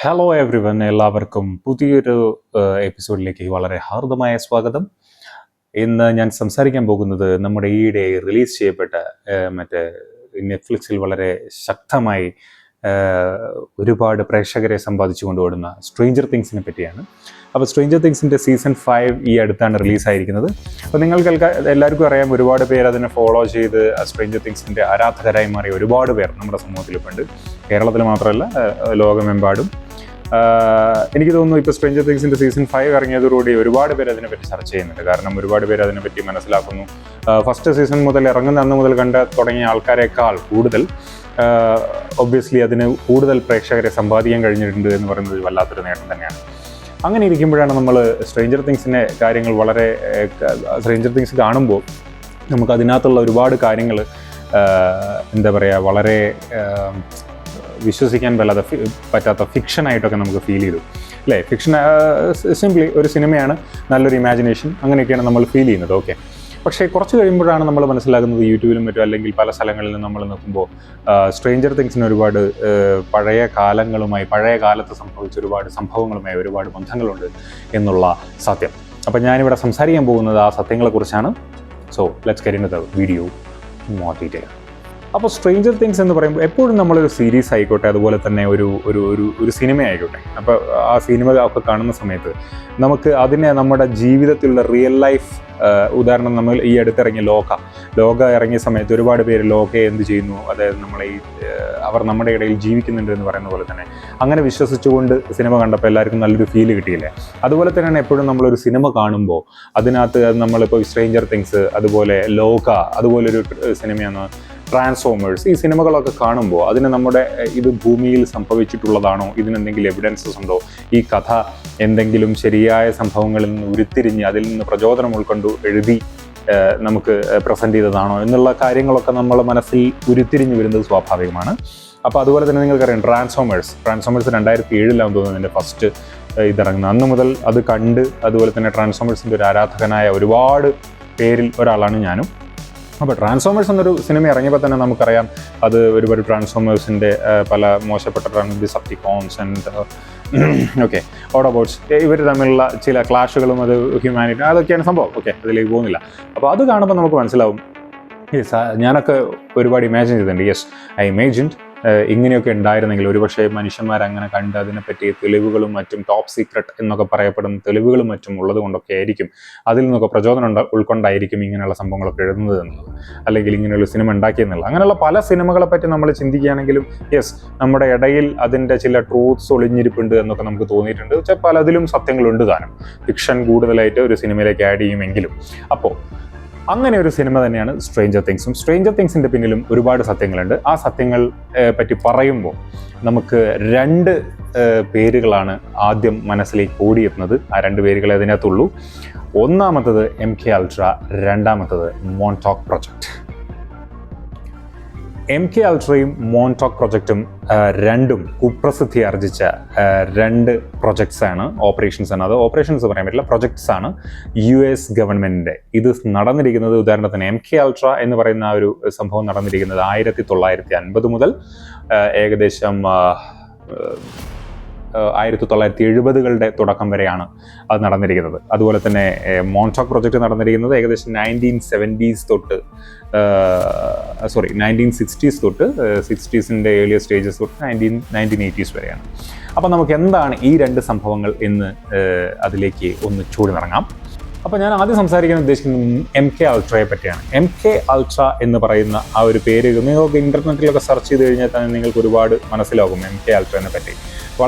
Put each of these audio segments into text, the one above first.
Hello every one, എല്ലാവർക്കും പുതിയൊരു എപ്പിസോഡിലേക്ക് വളരെ ഹാർദമായ സ്വാഗതം. ഇന്ന് ഞാൻ സംസാരിക്കാൻ പോകുന്നത് നമ്മുടെ ഈയിടെ റിലീസ് ചെയ്യപ്പെട്ട മറ്റേ നെറ്റ്ഫ്ലിക്സിൽ വളരെ ശക്തമായി ഒരുപാട് പ്രേക്ഷകരെ സമ്പാദിച്ചു കൊണ്ടുപോടുന്ന സ്ട്രേഞ്ചർ തിങ്സിനെ പറ്റിയാണ്. അപ്പോൾ സ്ട്രേഞ്ചർ തിങ്സിൻ്റെ സീസൺ 5 ഈ അടുത്താണ് റിലീസായിരിക്കുന്നത്. അപ്പോൾ നിങ്ങൾക്ക് എല്ലാവർക്കും അറിയാം, ഒരുപാട് പേര് അതിനെ ഫോളോ ചെയ്ത് സ്ട്രേഞ്ചർ തിങ്സിൻ്റെ ആരാധകരായി മാറിയ ഒരുപാട് പേർ നമ്മുടെ സമൂഹത്തിലുണ്ട്. കേരളത്തിൽ മാത്രമല്ല, ലോകമെമ്പാടും. എനിക്ക് തോന്നുന്നു ഇപ്പോൾ സ്ട്രേഞ്ചർ തിങ്സിൻ്റെ സീസൺ 5 ഇറങ്ങിയതോടുകൂടി ഒരുപാട് പേര് അതിനെപ്പറ്റി ചർച്ച ചെയ്യുന്നുണ്ട്. കാരണം ഒരുപാട് പേര് അതിനെപ്പറ്റി മനസ്സിലാക്കുന്നു. ഫസ്റ്റ് സീസൺ മുതൽ ഇറങ്ങുന്ന അന്ന് മുതൽ കണ്ട് തുടങ്ങിയ ആൾക്കാരെക്കാൾ കൂടുതൽ ഒബ്വിയസ്ലി അതിന് കൂടുതൽ പ്രേക്ഷകരെ സമ്പാദിക്കാൻ കഴിഞ്ഞിട്ടുണ്ട് എന്ന് പറയുന്നത് വല്ലാത്തൊരു നേട്ടം തന്നെയാണ്. അങ്ങനെ ഇരിക്കുമ്പോഴാണ് നമ്മൾ സ്ട്രേഞ്ചർ തിങ്സിൻ്റെ കാര്യങ്ങൾ സ്ട്രേഞ്ചർ തിങ്സ് കാണുമ്പോൾ നമുക്ക് അതിനകത്തുള്ള ഒരുപാട് കാര്യങ്ങൾ എന്താ പറയുക, വളരെ വിശ്വസിക്കാൻ പറ്റാത്ത ഫിക്ഷനായിട്ടൊക്കെ നമുക്ക് ഫീൽ ചെയ്തു, അല്ലേ? ഫിക്ഷൻ സിംപ്ലി ഒരു സിനിമയാണ്, നല്ലൊരു ഇമാജിനേഷൻ, അങ്ങനെയൊക്കെയാണ് നമ്മൾ ഫീൽ ചെയ്യുന്നത്. ഓക്കെ, പക്ഷേ കുറച്ച് കഴിയുമ്പോഴാണ് നമ്മൾ മനസ്സിലാക്കുന്നത്, യൂട്യൂബിലും മറ്റും അല്ലെങ്കിൽ പല സ്ഥലങ്ങളിലും നമ്മൾ നോക്കുമ്പോൾ സ്ട്രേഞ്ചർ തിങ്സിന് ഒരുപാട് പഴയ കാലത്ത് സംഭവിച്ച ഒരുപാട് സംഭവങ്ങളുമായി ഒരുപാട് ബന്ധങ്ങളുണ്ട് എന്നുള്ള സത്യം. അപ്പം ഞാനിവിടെ സംസാരിക്കാൻ പോകുന്നത് ആ സത്യങ്ങളെക്കുറിച്ചാണ്. So let's get into the video more detail. അപ്പോൾ സ്ട്രേഞ്ചർ തിങ്സ് എന്ന് പറയുമ്പോൾ എപ്പോഴും നമ്മളൊരു സീരീസ് ആയിക്കോട്ടെ, അതുപോലെ തന്നെ ഒരു സിനിമ ആയിക്കോട്ടെ, അപ്പോൾ ആ സിനിമ ഒക്കെ കാണുന്ന സമയത്ത് നമുക്ക് അതിനെ നമ്മുടെ ജീവിതത്തിലുള്ള റിയൽ ലൈഫ്, ഉദാഹരണം നമ്മൾ ഈ അടുത്തിറങ്ങിയ ലോക ഇറങ്ങിയ സമയത്ത് ഒരുപാട് പേര് ലോകയെ എന്ത് ചെയ്യുന്നു, അതായത് അവർ നമ്മുടെ ഇടയിൽ ജീവിക്കുന്നുണ്ട് എന്ന് പറയുന്ന പോലെ തന്നെ അങ്ങനെ വിശ്വസിച്ചുകൊണ്ട് സിനിമ കണ്ടപ്പോൾ എല്ലാവർക്കും നല്ലൊരു ഫീല് കിട്ടിയില്ലേ? അതുപോലെ തന്നെയാണ് എപ്പോഴും നമ്മളൊരു സിനിമ കാണുമ്പോൾ അതിനകത്ത് നമ്മളിപ്പോൾ സ്ട്രേഞ്ചർ തിങ്സ്, അതുപോലെ അതുപോലൊരു സിനിമയാണ് ട്രാൻസ്ഫോമേഴ്സ്, ഈ സിനിമകളൊക്കെ കാണുമ്പോൾ അതിന് ഇത് ഭൂമിയിൽ സംഭവിച്ചിട്ടുള്ളതാണോ, ഇതിനെന്തെങ്കിലും എവിഡൻസസ് ഉണ്ടോ, ഈ കഥ എന്തെങ്കിലും ശരിയായ സംഭവങ്ങളിൽ നിന്ന് ഉരുത്തിരിഞ്ഞ് അതിൽ നിന്ന് പ്രചോദനം ഉൾക്കൊണ്ട് എഴുതി നമുക്ക് പ്രസൻറ്റ് ചെയ്തതാണോ എന്നുള്ള കാര്യങ്ങളൊക്കെ നമ്മളെ മനസ്സിൽ ഉരുത്തിരിഞ്ഞ് വരുന്നത് സ്വാഭാവികമാണ്. അപ്പോൾ അതുപോലെ തന്നെ നിങ്ങൾക്കറിയാം, ട്രാൻസ്ഫോമേഴ്സ് 2007 തോന്നുന്നു അതിൻ്റെ ഫസ്റ്റ് ഇതിറങ്ങുന്നത്. അന്ന് മുതൽ അത് കണ്ട്, അതുപോലെ തന്നെ ട്രാൻസ്ഫോമേഴ്സിൻ്റെ ഒരു ആരാധകനായ ഒരുപാട് പേരിൽ ഒരാളാണ് ഞാനും. അപ്പോൾ ട്രാൻസ്ഫോമേഴ്സ് എന്നൊരു സിനിമ ഇറങ്ങിയപ്പോൾ തന്നെ നമുക്കറിയാം, അത് ഒരുപാട് ട്രാൻസ്ഫോമേഴ്സിൻ്റെ പല മോശപ്പെട്ട ഡിസെപ്റ്റിക്കോൺസ് ആൻഡ് ഓട്ടോബോട്ട്സ് ഇവർ തമ്മിലുള്ള ചില ക്ലാഷുകളും അത് ഹ്യൂമാനിറ്റി അതൊക്കെയാണ് സംഭവം. അതിലേക്ക് പോകുന്നില്ല. അപ്പോൾ അത് കാണുമ്പോൾ നമുക്ക് മനസ്സിലാവും, ഞാനൊക്കെ ഒരുപാട് ഇമാജിൻ ചെയ്തിട്ടുണ്ട്. ഐ ഇമാജിൻഡ് ഇങ്ങനെയൊക്കെ ഉണ്ടായിരുന്നെങ്കിൽ ഒരുപക്ഷെ മനുഷ്യന്മാരങ്ങനെ കണ്ട് അതിനെപ്പറ്റി തെളിവുകളും മറ്റും, ടോപ്പ് സീക്രട്ട് എന്നൊക്കെ പറയപ്പെടുന്ന തെളിവുകളും മറ്റും ഉള്ളത് കൊണ്ടൊക്കെ ആയിരിക്കും, അതിൽ നിന്നൊക്കെ പ്രചോദനം ഉൾക്കൊണ്ടായിരിക്കും ഇങ്ങനെയുള്ള സംഭവങ്ങളൊക്കെ എഴുതുന്നത് എന്നുള്ളത്, അല്ലെങ്കിൽ ഇങ്ങനെയുള്ള സിനിമ ഉണ്ടാക്കിയെന്നുള്ളത്. അങ്ങനെയുള്ള പല സിനിമകളെ പറ്റി നമ്മൾ ചിന്തിക്കുകയാണെങ്കിലും നമ്മുടെ ഇടയിൽ അതിൻ്റെ ചില ട്രൂത്ത്സ് ഒളിഞ്ഞിരിപ്പുണ്ട് എന്നൊക്കെ നമുക്ക് തോന്നിയിട്ടുണ്ട്. പലതിലും സത്യങ്ങളുണ്ട് താനും, ഫിക്ഷൻ കൂടുതലായിട്ട് ഒരു സിനിമയിലേക്ക് ആഡ് ചെയ്യുമെങ്കിലും. അപ്പോൾ അങ്ങനെ ഒരു സിനിമ തന്നെയാണ് സ്ട്രേഞ്ചർ തിങ്സും. സ്ട്രേഞ്ചർ തിങ്സിൻ്റെ പിന്നിലും ഒരുപാട് സത്യങ്ങളുണ്ട്. ആ സത്യങ്ങൾ പറ്റി പറയുമ്പോൾ നമുക്ക് 2 പേരുകളാണ് ആദ്യം മനസ്സിലേക്ക് ഓടിയെത്തുന്നത്. ആ 2 പേരുകളെ അതിനകത്തുള്ളൂ. ഒന്നാമത്തത് MK Ultra, രണ്ടാമത്തത് മോൺടോക്ക് പ്രൊജക്റ്റ്. MK Ultrയും മോൺടോക്ക് പ്രൊജക്റ്റും രണ്ടും കുപ്രസിദ്ധി ആർജിച്ച 2 പ്രൊജക്ട്സാണ്, ഓപ്പറേഷൻസാണ്. അത് ഓപ്പറേഷൻസ് പറയാൻ പറ്റില്ല, പ്രൊജക്ട്സ് ആണ് US ഗവൺമെൻറ്റിൻ്റെ. ഇത് നടന്നിരിക്കുന്നത്, ഉദാഹരണത്തിന് MK Ultra എന്ന് പറയുന്ന ആ ഒരു സംഭവം നടന്നിരിക്കുന്നത് 1950 മുതൽ ഏകദേശം 1970കളുടെ തുടക്കം വരെയാണ് അത് നടന്നിരിക്കുന്നത്. അതുപോലെ തന്നെ മോൺടോക്ക് പ്രൊജക്റ്റ് നടന്നിരിക്കുന്നത് ഏകദേശം 1960s തൊട്ട് 60s ഏർലിയർ സ്റ്റേജസ് തൊട്ട് 1980s വരെയാണ്. അപ്പോൾ നമുക്ക് എന്താണ് ഈ 2 സംഭവങ്ങൾ എന്ന് അതിലേക്ക് ഒന്ന് ചൂടിനിറങ്ങാം. അപ്പോൾ ഞാൻ ആദ്യം സംസാരിക്കാൻ ഉദ്ദേശിക്കുന്നത് MK Ultrയെ പറ്റിയാണ്. MK Ultra എന്ന് പറയുന്ന ആ ഒരു പേര് നിങ്ങൾക്ക് ഇൻ്റർനെറ്റിലൊക്കെ സെർച്ച് ചെയ്ത് കഴിഞ്ഞാൽ തന്നെ നിങ്ങൾക്ക് ഒരുപാട് മനസ്സിലാകും MK Ultraനെ പറ്റി.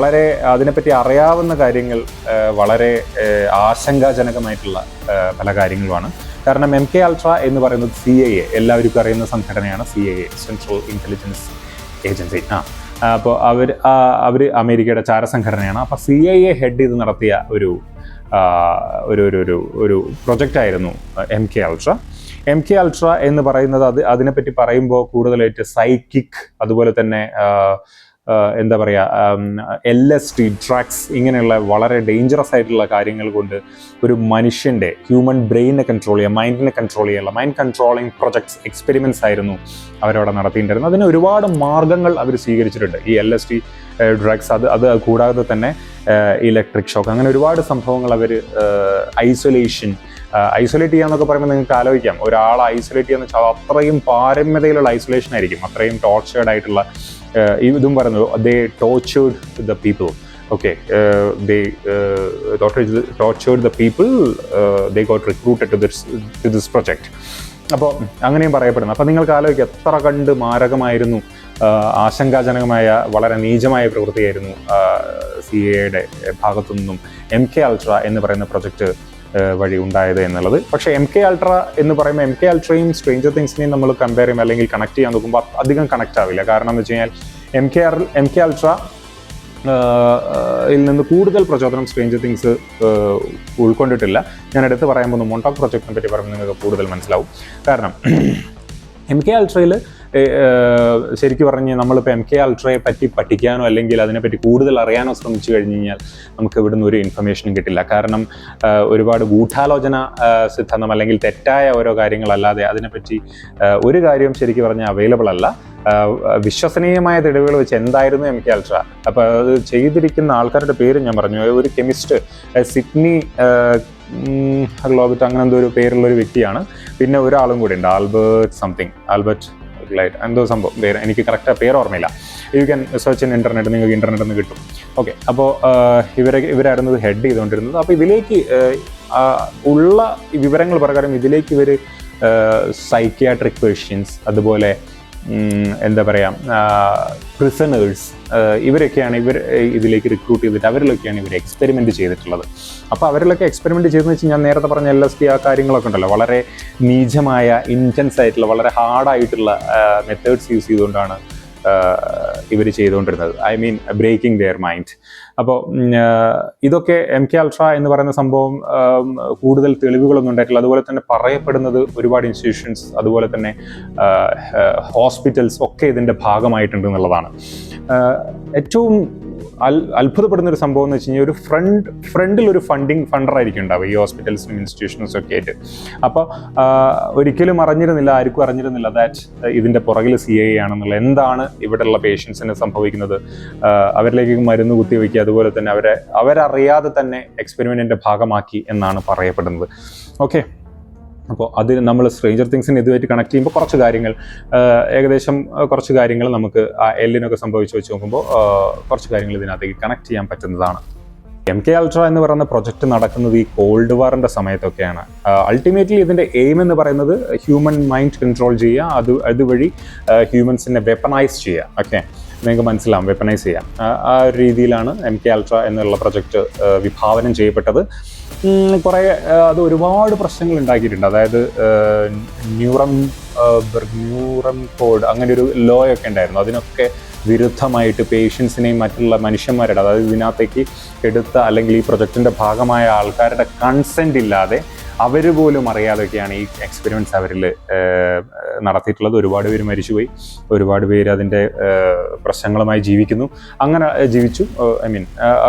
അതിനെപ്പറ്റി അറിയാവുന്ന കാര്യങ്ങൾ വളരെ ആശങ്കാജനകമായിട്ടുള്ള പല കാര്യങ്ങളുമാണ്. കാരണം MK Ultra എന്ന് പറയുന്നത് CIA, എല്ലാവർക്കും അറിയുന്ന സംഘടനയാണ് CIA, സെൻട്രൽ ഇൻ്റലിജൻസ് ഏജൻസി. അപ്പോൾ അവർ അമേരിക്കയുടെ ചാരസംഘടനയാണ്. അപ്പോൾ CIA ഹെഡ് ചെയ്ത് നടത്തിയ ഒരു പ്രൊജക്റ്റായിരുന്നു MK Ultra. MK Ultra എന്ന് പറയുന്നത് അതിനെപ്പറ്റി പറയുമ്പോൾ കൂടുതലായിട്ട് സൈക്കിക്, അതുപോലെ തന്നെ എന്താ പറയുക, LSD, ഡ്രഗ്സ്, ഇങ്ങനെയുള്ള വളരെ ഡേഞ്ചറസ് ആയിട്ടുള്ള കാര്യങ്ങൾ കൊണ്ട് ഒരു മനുഷ്യൻ്റെ ഹ്യൂമൻ ബ്രെയിനെ കൺട്രോൾ ചെയ്യുക, മൈൻഡിനെ കൺട്രോൾ ചെയ്യാനുള്ള മൈൻഡ് കൺട്രോളിങ് പ്രൊജക്ട്സ്, എക്സ്പെരിമെൻറ്റ്സ് ആയിരുന്നു അവരവിടെ നടത്തിയിട്ടുണ്ടായിരുന്നത്. അതിന് ഒരുപാട് മാർഗ്ഗങ്ങൾ അവർ സ്വീകരിച്ചിട്ടുണ്ട്. ഈ LSD ഡ്രഗ്സ്, അത് കൂടാതെ തന്നെ ഇലക്ട്രിക് ഷോക്ക്, അങ്ങനെ ഒരുപാട് സംഭവങ്ങൾ അവർ ഐസൊലേറ്റ് ചെയ്യാന്നൊക്കെ പറയുമ്പോൾ നിങ്ങൾക്ക് ആലോചിക്കാം, ഒരാളെ ഐസൊലേറ്റ് ചെയ്യാന്ന് വെച്ചാൽ അത്രയും പാരമ്യതയിലുള്ള ഐസൊലേഷൻ ആയിരിക്കും, അത്രയും ടോർച്ചേർഡ് ആയിട്ടുള്ള. ഇതും പറയുന്നത് they tortured the people. Okay, they tortured the people, they got recruited to this project. അപ്പോൾ അങ്ങനെയും പറയപ്പെടുന്നു. അപ്പോൾ നിങ്ങൾക്ക് ആലോചിക്കുക എത്ര കണ്ട് മാരകമായിരുന്നു, ആശങ്കാജനകമായ വളരെ നീചമായ പ്രവൃത്തിയായിരുന്നു CIA ഭാഗത്തു നിന്നും MK Ultra എന്ന് പറയുന്ന പ്രൊജക്റ്റ് വഴി ഉണ്ടായത് എന്നുള്ളത്. പക്ഷേ MK Ultra എന്ന് പറയുമ്പോൾ MK Ultrയും സ്ട്രേഞ്ചർ തിങ്സിനെയും നമ്മൾ കമ്പയർ ചെയ്യുമ്പോൾ അല്ലെങ്കിൽ കണക്ട് ചെയ്യാൻ നോക്കുമ്പോൾ അധികം കണക്ട് ആവില്ല. കാരണം എന്ന് വെച്ച് കഴിഞ്ഞാൽ MK Ultra ിൽ നിന്ന് കൂടുതൽ പ്രചോദനം സ്ട്രേഞ്ചർ തിങ്സ് ഉൾക്കൊണ്ടിട്ടില്ല. ഞാൻ എടുത്ത് പറയാൻ പോകുന്ന മോണ്ടോക് പ്രൊജക്റ്റിനെ പറ്റി പറയുമ്പോൾ നിങ്ങൾക്ക് കൂടുതൽ മനസ്സിലാവും. കാരണം MK Ultrയിൽ ശരിക്കും പറഞ്ഞ് നമ്മളിപ്പോൾ MK Ultrയെ പറ്റി പഠിക്കാനോ അല്ലെങ്കിൽ അതിനെപ്പറ്റി കൂടുതൽ അറിയാനോ ശ്രമിച്ചു കഴിഞ്ഞ് കഴിഞ്ഞാൽ നമുക്ക് ഇവിടുന്ന് ഒരു ഇൻഫർമേഷനും കിട്ടില്ല. കാരണം ഒരുപാട് ഗൂഢാലോചന സിദ്ധാന്തം അല്ലെങ്കിൽ തെറ്റായ ഓരോ കാര്യങ്ങളല്ലാതെ അതിനെപ്പറ്റി ഒരു കാര്യവും ശരിക്കും പറഞ്ഞാൽ അവൈലബിൾ അല്ല. വിശ്വസനീയമായ തെളിവുകൾ വെച്ച് എന്തായിരുന്നു MK Ultra. അപ്പോൾ അത് ചെയ്തിരിക്കുന്ന ആൾക്കാരുടെ പേര് ഞാൻ പറഞ്ഞു. ഒരു കെമിസ്റ്റ് സിഡ്നി ഗ്ലോബറ്റ് അങ്ങനെ എന്തോ ഒരു പേരുള്ള ഒരു വ്യക്തിയാണ്. പിന്നെ ഒരാളും കൂടി ഉണ്ട്, ആൽബർട്ട് ലൈറ്റ് എന്തോ സംഭവം പേര്, എനിക്ക് കറക്റ്റ് പേര് ഓർമ്മയില്ല. You can search in internet, നിങ്ങൾക്ക് ഇൻ്റർനെറ്റിൽ നിന്ന് കിട്ടും. ഓക്കെ, അപ്പോൾ ഇവരായിരുന്നു ഇത് ഹെഡ് ചെയ്തുകൊണ്ടിരുന്നത്. അപ്പോൾ ഇതിലേക്ക് ഉള്ള വിവരങ്ങൾ പ്രകാരം ഇതിലേക്ക് ഇവർ സൈക്യാട്രിക് പേഷ്യൻസ്, അതുപോലെ എന്താ പറയുക പ്രിസണേഴ്സ്, ഇവരൊക്കെയാണ് ഇതിലേക്ക് റിക്രൂട്ട് ചെയ്തിട്ട് അവരിലൊക്കെയാണ് ഇവർ എക്സ്പെരിമെൻറ്റ് ചെയ്തിട്ടുള്ളത്. അപ്പോൾ അവരിലൊക്കെ എക്സ്പെരിമെൻറ്റ് ചെയ്തെന്ന് വെച്ചാൽ ഞാൻ നേരത്തെ പറഞ്ഞ LSD ആ കാര്യങ്ങളൊക്കെ ഉണ്ടല്ലോ, വളരെ നീചമായ ഇൻറ്റൻസ് ആയിട്ടുള്ള വളരെ ഹാർഡായിട്ടുള്ള മെത്തേഡ്സ് യൂസ് ചെയ്തുകൊണ്ടാണ് ഇവർ ചെയ്തുകൊണ്ടിരുന്നത്. I mean breaking their mind. അപ്പോൾ ഇതൊക്കെ MK Ultra എന്ന് പറയുന്ന സംഭവം കൂടുതൽ തെളിവുകളൊന്നും ഉണ്ടായിട്ടില്ല. അതുപോലെ തന്നെ പറയപ്പെടുന്നത് ഒരുപാട് ഇൻസ്റ്റിറ്റ്യൂഷൻസ് അതുപോലെ തന്നെ ഹോസ്പിറ്റൽസ് ഒക്കെ ഇതിൻ്റെ ഭാഗമായിട്ടുണ്ട് എന്നുള്ളതാണ്. ഏറ്റവും അത്ഭുതപ്പെടുന്നൊരു സംഭവം എന്ന് വെച്ച് കഴിഞ്ഞാൽ ഒരു ഫ്രണ്ടിൽ ഒരു ഫണ്ടറായിരിക്കും ഉണ്ടാവുക ഈ ഹോസ്പിറ്റൽസിനും ഇൻസ്റ്റിറ്റ്യൂഷൻസും ഒക്കെ ആയിട്ട്. അപ്പോൾ ആർക്കും അറിഞ്ഞിരുന്നില്ല ദാറ്റ് ഇതിൻ്റെ പുറകിൽ CIA ആണെന്നുള്ള. എന്താണ് ഇവിടെയുള്ള പേഷ്യൻസിന് സംഭവിക്കുന്നത്, അവരിലേക്ക് മരുന്ന് കുത്തിവെക്കുക, അതുപോലെ തന്നെ അവരറിയാതെ തന്നെ എക്സ്പെരിമെൻറ്റിൻ്റെ ഭാഗമാക്കി എന്നാണ് പറയപ്പെടുന്നത്. ഓക്കെ, അപ്പോൾ അതിന് നമ്മൾ സ്ട്രേഞ്ചർ തിങ്സിന് ഇതുമായിട്ട് കണക്ട് ചെയ്യുമ്പോൾ കുറച്ച് കാര്യങ്ങൾ നമുക്ക് ആ എല്ലിനൊക്കെ സംഭവിച്ച് വെച്ച് നോക്കുമ്പോൾ കുറച്ച് കാര്യങ്ങൾ ഇതിനകത്തേക്ക് കണക്ട് ചെയ്യാൻ പറ്റുന്നതാണ്. MK Ultra എന്ന് പറയുന്ന പ്രൊജക്റ്റ് നടക്കുന്നത് ഈ കോൾഡ് വാറിൻ്റെ സമയത്തൊക്കെയാണ്. അൾട്ടിമേറ്റ്ലി ഇതിൻ്റെ എയിം എന്ന് പറയുന്നത് ഹ്യൂമൻ മൈൻഡ് കൺട്രോൾ ചെയ്യുക, അതുവഴി ഹ്യൂമൻസിനെ വെപ്പണൈസ് ചെയ്യുക. ഓക്കെ, നിങ്ങൾക്ക് മനസ്സിലാവും, വെപ്പണൈസ് ചെയ്യാം. ആ ഒരു രീതിയിലാണ് MK Ultra എന്നുള്ള പ്രൊജക്റ്റ് വിഭാവനം ചെയ്യപ്പെട്ടത്. അത് ഒരുപാട് പ്രശ്നങ്ങൾ ഉണ്ടാക്കിയിട്ടുണ്ട്. അതായത് ന്യൂറം കോഡ് അങ്ങനെ ഒരു ലോ ഒക്കെ ഉണ്ടായിരുന്നു. അതിനൊക്കെ വിരുദ്ധമായിട്ട് പേഷ്യൻസിനെയും മറ്റുള്ള മനുഷ്യന്മാരുടെ, അതായത് ഇതിനകത്തേക്ക് എടുത്ത അല്ലെങ്കിൽ ഈ പ്രൊജക്റ്റിൻ്റെ ഭാഗമായ ആൾക്കാരുടെ കൺസെൻറ്റ് ഇല്ലാതെ അവർ പോലും അറിയാതൊക്കെയാണ് ഈ എക്സ്പെരിമെൻറ്റ്സ് അവരിൽ നടത്തിയിട്ടുള്ളത്. ഒരുപാട് പേര് മരിച്ചുപോയി, ഒരുപാട് പേര് അതിൻ്റെ പ്രശ്നങ്ങളുമായി ജീവിച്ചു.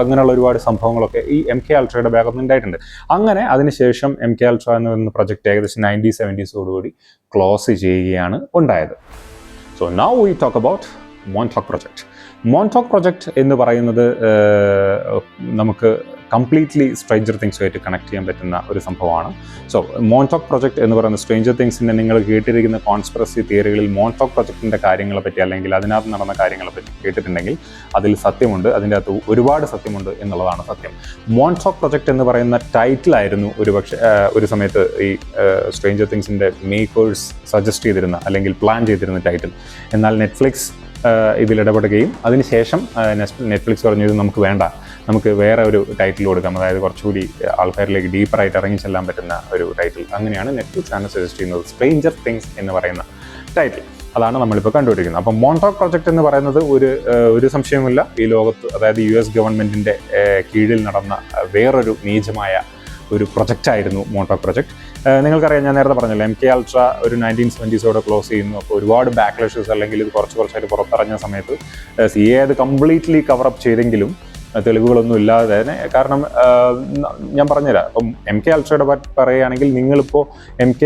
അങ്ങനെയുള്ള ഒരുപാട് സംഭവങ്ങളൊക്കെ ഈ MK Ultrയുടെ ഭാഗത്ത് ഉണ്ടായിട്ടുണ്ട്. അങ്ങനെ അതിനുശേഷം MK Ultra എന്ന പ്രൊജക്റ്റ് ഏകദേശം 1970s ക്ലോസ് ചെയ്യുകയാണ് ഉണ്ടായത്. So now we talk about Montauk project എന്ന് പറയുന്നത് നമുക്ക് കംപ്ലീറ്റ്ലി സ്ട്രേഞ്ചർ തിങ്സുമായിട്ട് കണക്ട് ചെയ്യാൻ പറ്റുന്ന ഒരു സംഭവമാണ്. സോ മോണ്ടോക് പ്രൊജക്റ്റ് എന്ന് പറയുന്ന സ്ട്രേഞ്ചർ തിങ്സിൻ്റെ നിങ്ങൾ കേട്ടിരിക്കുന്ന കോൺസ്പിറസി തിയറികളിൽ മോണ്ടോക് പ്രൊജക്റ്റിൻ്റെ കാര്യങ്ങളെ പറ്റി അല്ലെങ്കിൽ അതിനകത്ത് നടന്ന കാര്യങ്ങളെ പറ്റി കേട്ടിട്ടുണ്ടെങ്കിൽ അതിൽ സത്യമുണ്ട്, അതിൻ്റെ അകത്ത് ഒരുപാട് സത്യമുണ്ട് എന്നുള്ളതാണ് സത്യം. മോണ്ടോക് പ്രൊജക്റ്റ് എന്ന് പറയുന്ന ടൈറ്റിലായിരുന്നു ഒരു സമയത്ത് ഈ സ്ട്രേഞ്ചർ തിങ്സിൻ്റെ മേക്കേഴ്സ് സജസ്റ്റ് ചെയ്തിരുന്ന അല്ലെങ്കിൽ പ്ലാൻ ചെയ്തിരുന്ന ടൈറ്റിൽ. എന്നാൽ നെറ്റ്ഫ്ലിക്സ് ഇതിലിടപെടുകയും അതിനുശേഷം നെറ്റ്ഫ്ലിക്സ് പറഞ്ഞു ഇത് നമുക്ക് വേണ്ട, നമുക്ക് വേറെ ഒരു ടൈറ്റിൽ കൊടുക്കാം, അതായത് കുറച്ചുകൂടി ആൾക്കാരിലേക്ക് ഡീപ്പറായിട്ട് ഇറങ്ങി ചെല്ലാൻ പറ്റുന്ന ഒരു ടൈറ്റിൽ. അങ്ങനെയാണ് നെറ്റ്ഫ്ലിക്സ് ആണ് സജസ്റ്റ് ചെയ്യുന്നത് സ്ട്രേഞ്ചർ തിങ്സ് എന്ന് പറയുന്ന ടൈറ്റിൽ. അതാണ് നമ്മളിപ്പോൾ കണ്ടുപിടിക്കുന്നത്. അപ്പം മോണ്ടോക് പ്രൊജക്റ്റ് എന്ന് പറയുന്നത് ഒരു സംശയവുമില്ല ഈ ലോകത്ത്, അതായത് US ഗവൺമെൻറ്റിൻ്റെ കീഴിൽ നടന്ന വേറൊരു നീചമായ ഒരു പ്രൊജക്റ്റായിരുന്നു മോണ്ടോക് പ്രൊജക്റ്റ്. നിങ്ങൾക്കറിയാം, ഞാൻ നേരത്തെ പറഞ്ഞല്ലോ MK Ultra ഒരു 1970s ക്ലോസ് ചെയ്യുന്നു. അപ്പോൾ ഒരുപാട് ബാക്ക്ലാഷസ് അല്ലെങ്കിൽ ഇത് കുറച്ചായിട്ട് പുറത്തിറങ്ങിയ സമയത്ത് CIA അത് കംപ്ലീറ്റ്ലി കവറപ്പ് ചെയ്തെങ്കിലും തെളിവുകളൊന്നും ഇല്ലാതെ തന്നെ. കാരണം ഞാൻ പറഞ്ഞുതരാം, അപ്പം MK Ultrയുടെ പറയുകയാണെങ്കിൽ നിങ്ങളിപ്പോൾ MK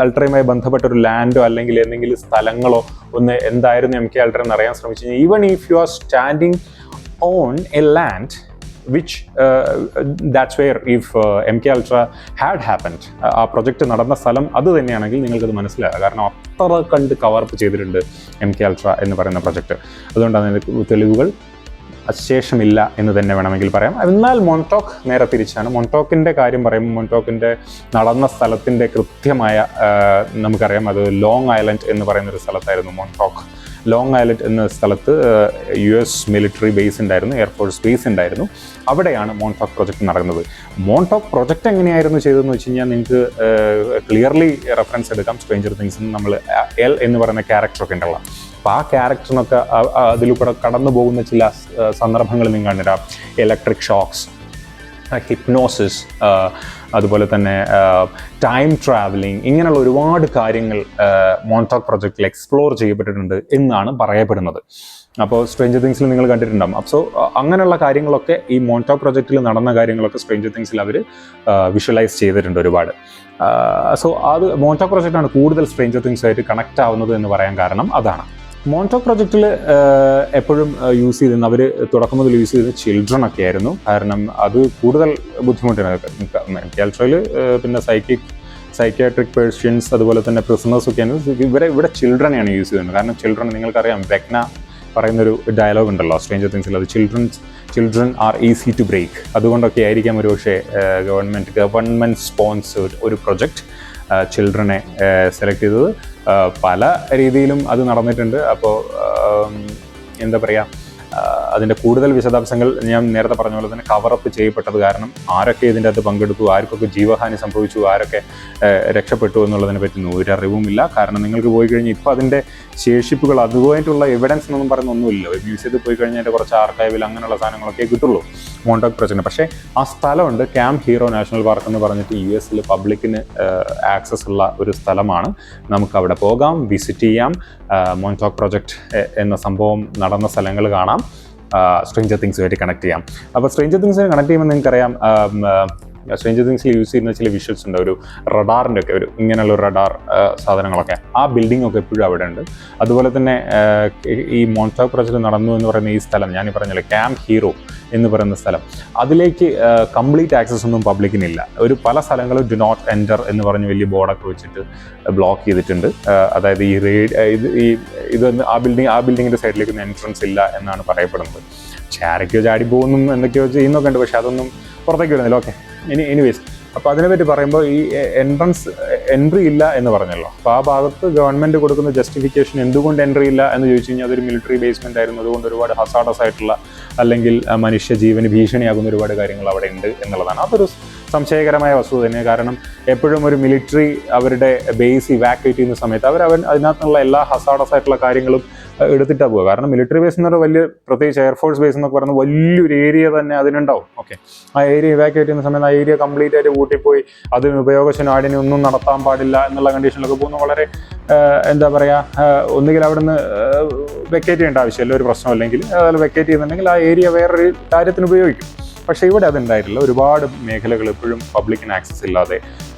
Ultrയുമായി ബന്ധപ്പെട്ട ഒരു ലാൻഡോ അല്ലെങ്കിൽ എന്തെങ്കിലും സ്ഥലങ്ങളോ ഒന്ന് എന്തായിരുന്നു MK Ultra എന്ന് അറിയാൻ ശ്രമിച്ചു കഴിഞ്ഞാൽ even if you are standing own a land which that's where if MK Ultra had happened, ആ പ്രൊജക്റ്റ് നടന്ന സ്ഥലം അത് തന്നെയാണെങ്കിൽ നിങ്ങൾക്കത് മനസ്സിലാകുക. കാരണം അത്ര കണ്ട് കവറപ്പ് ചെയ്തിട്ടുണ്ട് MK Ultra എന്ന് പറയുന്ന പ്രൊജക്റ്റ്. അതുകൊണ്ടാണ് അതിൻ്റെ തെളിവുകൾ അശേഷമില്ല എന്ന് തന്നെ വേണമെങ്കിൽ പറയാം. എന്നാൽ മോൺടോക്ക് നേരെ തിരിച്ചാണ്. മോൺടോക്കിൻ്റെ കാര്യം പറയുമ്പോൾ മോൺടോക്കിൻ്റെ നടന്ന സ്ഥലത്തിൻ്റെ കൃത്യമായ നമുക്കറിയാം, അത് ലോങ് ഐലൻഡ് എന്ന് പറയുന്നൊരു സ്ഥലത്തായിരുന്നു മോൺടോക്ക്. ലോങ് ഐലൻഡ് എന്ന സ്ഥലത്ത് US മിലിറ്ററി ബേസ് ഉണ്ടായിരുന്നു, എയർഫോഴ്സ് ബേസ് ഉണ്ടായിരുന്നു. അവിടെയാണ് മോൺടോക്ക് പ്രൊജക്റ്റ് നടക്കുന്നത്. മോൺടോക്ക് പ്രൊജക്റ്റ് എങ്ങനെയായിരുന്നു ചെയ്തതെന്ന് വെച്ച് കഴിഞ്ഞാൽ നിങ്ങൾക്ക് ക്ലിയർലി റെഫറൻസ് എടുക്കാം. സ്ട്രേഞ്ചർ തിങ്സിന് നമ്മൾ എൽ എന്ന് പറയുന്ന ക്യാരക്ടറൊക്കെ ഉണ്ടല്ലോ. അപ്പോൾ ആ ക്യാരക്ടറിനൊക്കെ അതിലൂടെ കടന്നു പോകുന്ന ചില സന്ദർഭങ്ങൾ നിങ്ങൾ കണ്ടിട്ടാ. ഇലക്ട്രിക് ഷോക്സ്, ഹിപ്നോസിസ്, അതുപോലെ തന്നെ ടൈം ട്രാവലിംഗ്, ഇങ്ങനെയുള്ള ഒരുപാട് കാര്യങ്ങൾ മോൺടോക്ക് പ്രൊജക്റ്റിൽ എക്സ്പ്ലോർ ചെയ്യപ്പെട്ടിട്ടുണ്ട് എന്നാണ് പറയപ്പെടുന്നത്. അപ്പോൾ സ്ട്രേഞ്ചർ തിങ്സിൽ നിങ്ങൾ കണ്ടിട്ടുണ്ടാകും. അപ്പോൾ അങ്ങനെയുള്ള കാര്യങ്ങളൊക്കെ ഈ മോൺടോക്ക് പ്രൊജക്റ്റിൽ നടന്ന കാര്യങ്ങളൊക്കെ സ്ട്രേഞ്ചർ തിങ്സിൽ അവർ വിഷ്വലൈസ് ചെയ്തിട്ടുണ്ട് ഒരുപാട്. സോ അത് മോൺടോക്ക് പ്രൊജക്റ്റാണ് കൂടുതൽ സ്ട്രേഞ്ചർ തിങ്സുമായിട്ട് കണക്റ്റ് ആവുന്നത് എന്ന് പറയാൻ കാരണം അതാണ്. മോൺടോക്ക് പ്രൊജക്റ്റിൽ എപ്പോഴും യൂസ് ചെയ്തിരുന്ന അവർ തുടക്കം മുതൽ യൂസ് ചെയ്ത ചിൽഡ്രൻ ഒക്കെ ആയിരുന്നു. കാരണം അത് കൂടുതൽ ബുദ്ധിമുട്ടാണ്. കാൽട്രയിൽ പിന്നെ സൈക്യാട്രിക് പേഷ്യൻസ്, അതുപോലെ തന്നെ പ്രിസണേഴ്സ് ഒക്കെയാണ്. ഇവിടെ ചിൽഡ്രനെയാണ് യൂസ് ചെയ്യുന്നത്. കാരണം ചിൽഡ്രൻ നിങ്ങൾക്കറിയാം, വെഗ്ന പറയുന്നൊരു ഡയലോഗ് ഉണ്ടല്ലോ സ്ട്രേഞ്ചർ തിങ്സിൽ, അത് children are easy to break. അതുകൊണ്ടൊക്കെ ആയിരിക്കാം ഒരു പക്ഷേ ഗവൺമെൻറ് സ്പോൺസേഡ് ഒരു പ്രൊജക്റ്റ് ചിൽഡ്രനെ സെലക്ട് ചെയ്തത്. പല രീതിയിലും അത് നടന്നിട്ടുണ്ട്. അപ്പോൾ എന്താ പറയുക, അതിൻ്റെ കൂടുതൽ വിശദാംശങ്ങൾ ഞാൻ നേരത്തെ പറഞ്ഞ പോലെ തന്നെ കവറപ്പ് ചെയ്യപ്പെട്ടത് കാരണം ആരൊക്കെ ഇതിൻ്റെ അകത്ത് പങ്കെടുത്തു, ആർക്കൊക്കെ ജീവഹാനി സംഭവിച്ചു, ആരൊക്കെ രക്ഷപ്പെട്ടു എന്നുള്ളതിനെ പറ്റി ഒരു അറിവുമില്ല. കാരണം നിങ്ങൾക്ക് പോയി കഴിഞ്ഞാൽ ഇപ്പോൾ അതിൻ്റെ ശേഷിപ്പുകൾ അതുമായിട്ടുള്ള എവിഡൻസ് എന്നൊന്നും പറയുന്ന ഒന്നുമില്ല. ഒരു മ്യൂസിയത്തിൽ പോയി കഴിഞ്ഞാൽ അതിൻ്റെ കുറച്ച് ആർക്കൈവിൽ അങ്ങനെയുള്ള സാധനങ്ങളൊക്കെ കിട്ടുള്ളൂ മോൺടോക്ക് പ്രൊജക്റ്റിന്. പക്ഷേ ആ സ്ഥലമുണ്ട്, ക്യാമ്പ് ഹീറോ നാഷണൽ പാർക്ക് എന്ന് പറഞ്ഞിട്ട് US പബ്ലിക്കിന് ആക്സസ് ഉള്ള ഒരു സ്ഥലമാണ്. നമുക്കവിടെ പോകാം, വിസിറ്റ് ചെയ്യാം, മോൺടോക്ക് പ്രൊജക്റ്റ് എന്ന സംഭവം നടന്ന സ്ഥലങ്ങൾ കാണാം, സ്ട്രേഞ്ചർ തിങ്സുമായിട്ട് കണക്ട് ചെയ്യാം. അപ്പോൾ സ്ട്രേഞ്ചർ തിങ്സിനെ കണക്ട് ചെയ്യുമ്പോൾ നിങ്ങൾക്കറിയാം, സ്ട്രേഞ്ചർ തിങ്സിൽ യൂസ് ചെയ്യുന്ന ചില വിഷ്വൽസ് ഉണ്ട്. ഒരു റഡാറിൻ്റെ ഒക്കെ ഇങ്ങനെയുള്ള ഒരു റഡാർ സാധനങ്ങളൊക്കെ, ആ ബിൽഡിംഗ് ഒക്കെ എപ്പോഴും അവിടെ ഉണ്ട്. അതുപോലെ തന്നെ ഈ മോൺടോക്ക് പ്രൊജക്റ്റ് നടന്നു എന്ന് പറയുന്ന ഈ സ്ഥലം ഞാൻ പറഞ്ഞല്ലോ, ക്യാമ്പ് ഹീറോ എന്ന് പറയുന്ന സ്ഥലം, അതിലേക്ക് കംപ്ലീറ്റ് ആക്സസ് ഒന്നും പബ്ലിക്കിനില്ല. ഒരു പല സ്ഥലങ്ങളും ഡു നോട്ട് എൻ്റർ എന്ന് പറഞ്ഞ് വലിയ ബോർഡൊക്കെ വെച്ചിട്ട് ബ്ലോക്ക് ചെയ്തിട്ടുണ്ട്. അതായത് ആ ബിൽഡിങ്ങിൻ്റെ സൈഡിലേക്കൊന്നും എൻട്രൻസ് ഇല്ല എന്നാണ് പറയപ്പെടുന്നത്. പക്ഷേ ആരൊക്കെയോ ചാടി പോകുന്നു എന്തൊക്കെയോ ചെയ്യുന്നൊക്കെ ഉണ്ട്, പക്ഷെ അതൊന്നും പുറത്തേക്ക് വരുന്നില്ല. ഓക്കെ, എനിവേസ്, അപ്പോൾ അതിനെപ്പറ്റി പറയുമ്പോൾ ഈ എൻട്രി ഇല്ല എന്ന് പറഞ്ഞല്ലോ. അപ്പോൾ ആ ഭാഗത്ത് ഗവൺമെൻറ് കൊടുക്കുന്ന ജസ്റ്റിഫിക്കേഷൻ എന്തുകൊണ്ട് എൻട്രി ഇല്ല എന്ന് ചോദിച്ചു കഴിഞ്ഞാൽ അതൊരു മിലിറ്ററി ബേസ്മെൻ്റ് ആയിരുന്നു, അതുകൊണ്ട് ഒരുപാട് ഹസാഡസ് ആയിട്ടുള്ള അല്ലെങ്കിൽ മനുഷ്യ ജീവന് ഭീഷണിയാകുന്ന ഒരുപാട് കാര്യങ്ങൾ അവിടെ ഉണ്ട് എന്നുള്ളതാണ്. അതൊരു സംശയകരമായ വസ്തുത തന്നെ. കാരണം എപ്പോഴും ഒരു മിലിറ്ററി അവരുടെ ബേസ് ഇവാക്യുവേറ്റ് ചെയ്യുന്ന സമയത്ത് അതിനകത്തുള്ള എല്ലാ ഹസാഡസ് ആയിട്ടുള്ള കാര്യങ്ങളും എടുത്തിട്ടാണ് പോവുക. കാരണം മിലിറ്ററി ബേസ് എന്ന് പറഞ്ഞാൽ വലിയ, പ്രത്യേകിച്ച് എയർഫോഴ്സ് ബേസ് എന്നൊക്കെ പറയുന്നത് വലിയൊരു ഏരിയ തന്നെ അതിനുണ്ടാവും. ഓക്കെ, ആ ഏരിയ ഇവാക്യുവേറ്റ് ചെയ്യുന്ന സമയത്ത് ആ ഏരിയ കംപ്ലീറ്റ് ആയിട്ട് കൂട്ടിപ്പോയി അതിന് ഉപയോഗശൂന്യം ഒന്നും നടത്താൻ പാടില്ല എന്നുള്ള കണ്ടീഷനിലൊക്കെ പോകുന്ന വളരെ എന്താ പറയുക, ഒന്നുകിൽ അവിടുന്ന് വെക്കേറ്റ് ചെയ്യേണ്ട ആവശ്യമില്ല, ഒരു പ്രശ്നം അല്ലെങ്കിൽ അതുപോലെ വെക്കേറ്റ് ചെയ്യുന്നുണ്ടെങ്കിൽ ആ ഏരിയ വേറൊരു കാര്യത്തിന് ഉപയോഗിക്കും. പക്ഷേ ഇവിടെ അതുണ്ടായിട്ടില്ല. ഒരുപാട് മേഖലകൾ ഇപ്പോഴും പബ്ലിക്കിന് ആക്സസ് ഇല്ലാതെ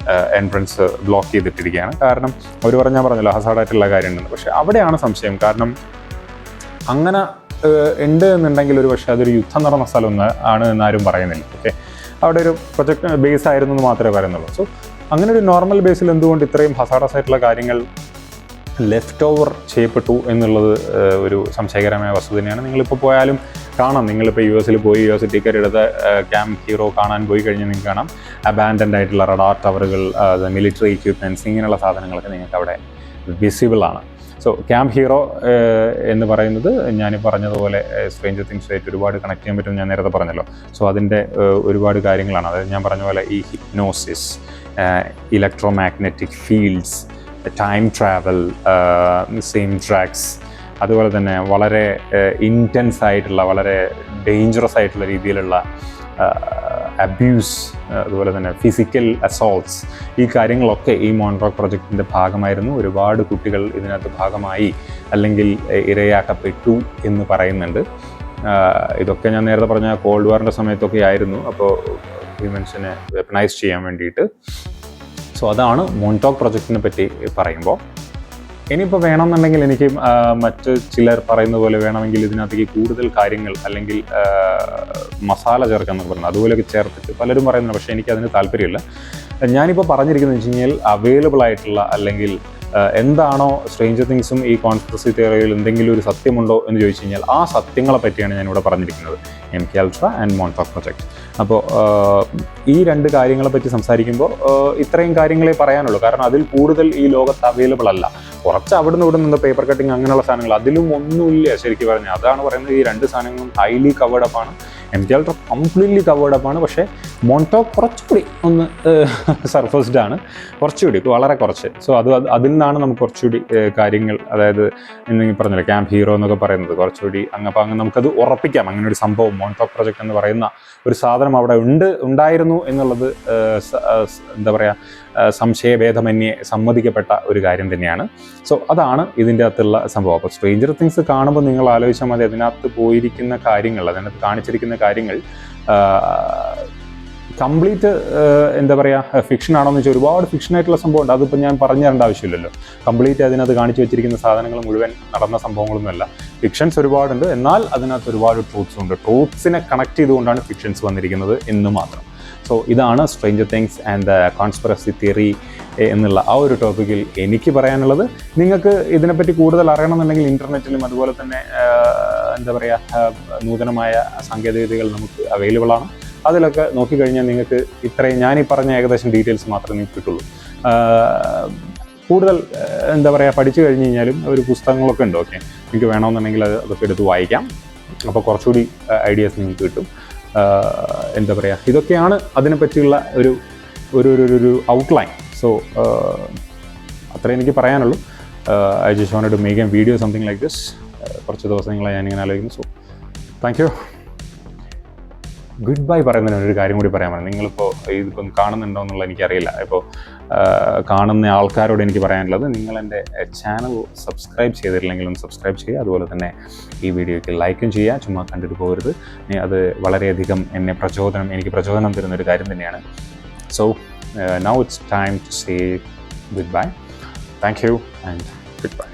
എൻട്രൻസ് ബ്ലോക്ക് ചെയ്തിട്ടിരിക്കുകയാണ്. കാരണം അവർ പറഞ്ഞല്ലോ ഹസാഡായിട്ടുള്ള കാര്യമുണ്ടെന്ന്. പക്ഷേ അവിടെയാണ് സംശയം. കാരണം അങ്ങനെ ഉണ്ട് എന്നുണ്ടെങ്കിൽ ഒരു പക്ഷേ അതൊരു യുദ്ധം നടന്ന സ്ഥലം ആണ് എന്നാരും പറയുന്നില്ല. ഓക്കെ, അവിടെ ഒരു പ്രൊജക്ട് ബേസ് ആയിരുന്നു എന്ന് മാത്രമേ പറയുന്നുള്ളൂ. സോ അങ്ങനെ ഒരു നോർമൽ ബേസിൽ എന്തുകൊണ്ട് ഇത്രയും ഹസാഡസ് ആയിട്ടുള്ള കാര്യങ്ങൾ ലെഫ്റ്റ് ഓവർ ചെയ്യപ്പെട്ടു എന്നുള്ളത് ഒരു സംശയകരമായ വസ്തുത തന്നെയാണ്. നിങ്ങളിപ്പോൾ പോയാലും കാണാം, നിങ്ങളിപ്പോൾ US പോയി US ടിക്കറ്റ് എടുത്ത് ക്യാമ്പ് ഹീറോ കാണാൻ പോയി കഴിഞ്ഞാൽ നിങ്ങൾക്ക് കാണാം അബാൻഡൻഡ് ആയിട്ടുള്ള റഡാർ ടവറുകൾ, മിലിറ്ററി എക്യുപ്മെൻറ്റ്സ്, ഇങ്ങനെയുള്ള സാധനങ്ങളൊക്കെ നിങ്ങൾക്ക് അവിടെ വിസിബിളാണ്. സോ ക്യാമ്പ് ഹീറോ എന്ന് പറയുന്നത് ഞാൻ പറഞ്ഞതുപോലെ സ്ട്രേഞ്ചർ തിങ്സുമായിട്ട് ഒരുപാട് കണക്ട് ചെയ്യാൻ പറ്റും, ഞാൻ നേരത്തെ പറഞ്ഞല്ലോ. സോ അതിൻ്റെ ഒരുപാട് കാര്യങ്ങളാണ്. അതായത് ഞാൻ പറഞ്ഞ പോലെ ഈ hypnosis, electromagnetic fields, time travel, same drugs, അതുപോലെ തന്നെ വളരെ ഇൻറ്റൻസ് ആയിട്ടുള്ള വളരെ ഡേഞ്ചറസ് ആയിട്ടുള്ള രീതിയിലുള്ള അബ്യൂസ്, അതുപോലെ തന്നെ ഫിസിക്കൽ അസോൾട്ട്സ്, ഈ കാര്യങ്ങളൊക്കെ ഈ മോൺടോക്ക് പ്രൊജക്റ്റിൻ്റെ ഭാഗമായിരുന്നു. ഒരുപാട് കുട്ടികൾ ഇതിനകത്ത് ഭാഗമായി അല്ലെങ്കിൽ ഇരയാക്കപ്പെട്ടു എന്ന് പറയുന്നുണ്ട്. ഇതൊക്കെ ഞാൻ നേരത്തെ പറഞ്ഞ കോൾഡ് വാറിൻ്റെ സമയത്തൊക്കെ ആയിരുന്നു, അപ്പോൾ ഹ്യൂമൻസിനെ വെപ്പണൈസ് ചെയ്യാൻ വേണ്ടിയിട്ട്. സോ അതാണ് മോൺടോക്ക് പ്രൊജക്റ്റിനെ പറ്റി പറയുമ്പോൾ. ഇനിയിപ്പോൾ വേണമെന്നുണ്ടെങ്കിൽ എനിക്ക് മറ്റ് ചിലർ പറയുന്ന പോലെ വേണമെങ്കിൽ ഇതിനകത്തേക്ക് കൂടുതൽ കാര്യങ്ങൾ അല്ലെങ്കിൽ മസാല ചേർക്കാമെന്നൊക്കെ പറയുന്നത് അതുപോലെയൊക്കെ ചേർത്തിട്ട് പലരും പറയുന്നുണ്ട്. പക്ഷേ എനിക്കതിന് താല്പര്യമില്ല. ഞാനിപ്പോൾ പറഞ്ഞിരിക്കുന്നത് വെച്ച് കഴിഞ്ഞാൽ അവൈലബിൾ ആയിട്ടുള്ള അല്ലെങ്കിൽ എന്താണോ സ്ട്രേഞ്ചർ തിങ്സും ഈ കോൺസ്പിറസി തിയറിയിൽ എന്തെങ്കിലും ഒരു സത്യമുണ്ടോ എന്ന് ചോദിച്ചു കഴിഞ്ഞാൽ ആ സത്യങ്ങളെ പറ്റിയാണ് ഞാനിവിടെ പറഞ്ഞിരിക്കുന്നത്. MK Ultra and Montauk project. അപ്പോൾ ഈ രണ്ട് കാര്യങ്ങളെ പറ്റി സംസാരിക്കുമ്പോൾ ഇത്രയും കാര്യങ്ങളെ പറയാനുള്ളൂ. കാരണം അതിൽ കൂടുതൽ ഈ ലോകത്ത് അവൈലബിൾ അല്ല. കുറച്ച് അവിടെ നിന്ന് പേപ്പർ കട്ടിങ് അങ്ങനെയുള്ള സാധനങ്ങൾ അതിലും ഒന്നുമില്ല ശരിക്കും പറഞ്ഞാൽ. അതാണ് പറയുന്നത്, ഈ രണ്ട് സാധനങ്ങളും ഹൈലി കവേർഡ് അപ്പാണ്. MK Ultra കംപ്ലീറ്റ്ലി കവേർഡ് അപ്പാണ്. പക്ഷേ മോൺടോക്ക് കുറച്ചുകൂടി ഒന്ന് സർഫസ്ഡ് ആണ്, കുറച്ചുകൂടി വളരെ കുറച്ച്. സോ അതിൽ നിന്നാണ് നമുക്ക് കുറച്ചുകൂടി കാര്യങ്ങൾ, അതായത് എന്തെങ്കിലും പറഞ്ഞില്ല ക്യാമ്പ് ഹീറോ എന്നൊക്കെ പറയുന്നത് കുറച്ചുകൂടി അങ്ങ് നമുക്കത് ഉറപ്പിക്കാം. അങ്ങനെ ഒരു സംഭവം മോൺടോക്ക് പ്രൊജക്റ്റ് എന്ന് പറയുന്ന ഒരു സാധനം അവിടെ ഉണ്ടായിരുന്നു എന്നുള്ളത് എന്താ പറയുക, സംശയഭേദമന്യേ സമ്മതിക്കപ്പെട്ട ഒരു കാര്യം തന്നെയാണ്. സോ അതാണ് ഇതിൻ്റെ അകത്തുള്ള സംഭവം. അപ്പോൾ സ്ട്രേഞ്ചർ തിങ്സ് കാണുമ്പോൾ നിങ്ങൾ ആലോചിച്ചാൽ മതി, അതിനകത്ത് പോയിരിക്കുന്ന കാര്യങ്ങൾ, അതിനകത്ത് കാണിച്ചിരിക്കുന്ന കാര്യങ്ങൾ കംപ്ലീറ്റ് എന്താ പറയുക ഫിക്ഷൻ ആണോ എന്ന് വെച്ചാൽ ഒരുപാട് ഫിക്ഷനായിട്ടുള്ള സംഭവമുണ്ട്. അതിപ്പോൾ ഞാൻ പറഞ്ഞു തരേണ്ട ആവശ്യമില്ലല്ലോ. കംപ്ലീറ്റ് അതിനകത്ത് കാണിച്ചു വെച്ചിരിക്കുന്ന സാധനങ്ങൾ മുഴുവൻ നടന്ന സംഭവങ്ങളൊന്നുമല്ല. ഫിക്ഷൻസ് ഒരുപാടുണ്ട്, എന്നാൽ അതിനകത്ത് ഒരുപാട് ട്രൂത്ത്സ് ഉണ്ട്. ട്രൂത്ത്സിനെ കണക്ട് ചെയ്തുകൊണ്ടാണ് ഫിക്ഷൻസ് വന്നിരിക്കുന്നത് എന്ന് മാത്രം. സോ ഇതാണ് stranger things and the conspiracy theory എന്നുള്ള ആ ഒരു ടോപ്പിക്കിൽ എനിക്ക് പറയാനുള്ളത്. നിങ്ങൾക്ക് ഇതിനെപ്പറ്റി കൂടുതൽ അറിയണമെന്നുണ്ടെങ്കിൽ ഇൻ്റർനെറ്റിലും അതുപോലെ തന്നെ എന്താ പറയുക നൂതനമായ സാങ്കേതികവിദ്യകൾ നമുക്ക് അവൈലബിൾ ആണ്. അതിലൊക്കെ നോക്കിക്കഴിഞ്ഞാൽ നിങ്ങൾക്ക് ഇത്രയും ഞാനീ പറഞ്ഞ ഏകദേശം ഡീറ്റെയിൽസ് മാത്രമേ നിങ്ങൾക്ക് കിട്ടുള്ളൂ. കൂടുതൽ എന്താ പറയുക പഠിച്ചു കഴിഞ്ഞ് കഴിഞ്ഞാലും ഒരു പുസ്തകങ്ങളൊക്കെ ഉണ്ട്. ഓക്കെ, നിങ്ങൾക്ക് വേണമെന്നുണ്ടെങ്കിൽ അതൊക്കെ എടുത്ത് വായിക്കാം. അപ്പോൾ കുറച്ചുകൂടി ഐഡിയാസ് നിങ്ങൾക്ക് കിട്ടും. എന്താ പറയുക, ഇതൊക്കെയാണ് അതിനെപ്പറ്റിയുള്ള ഒരു ഔട്ട്ലൈൻ. സോ അത്രേ എനിക്ക് പറയാനുള്ളൂ. I just wanted to make a video something like this. കുറച്ച് ദിവസങ്ങളായി ഞാനിങ്ങനെ ആലോചിക്കുന്നു. So thank you. Goodbye പറയുന്നതിന് ഒരു കാര്യം കൂടി പറയാൻ പറഞ്ഞു. നിങ്ങളിപ്പോൾ ഇതിപ്പം കാണുന്നുണ്ടോ എന്നുള്ളത് എനിക്കറിയില്ല. ഇപ്പോൾ കാണുന്ന ആൾക്കാരോട് എനിക്ക് പറയാനുള്ളത്, നിങ്ങൾ എൻ്റെ ചാനൽ സബ്സ്ക്രൈബ് ചെയ്തിട്ടില്ലെങ്കിൽ ഒന്ന് സബ്സ്ക്രൈബ് ചെയ്യുക. അതുപോലെ തന്നെ ഈ വീഡിയോയ്ക്ക് ലൈക്കും ചെയ്യുക. ചുമ്മാ കണ്ടിട്ട് പോകരുത്. അത് വളരെയധികം എനിക്ക് പ്രചോദനം തരുന്നൊരു കാര്യം തന്നെയാണ്. So now it's time to say goodbye. Thank you and good bye.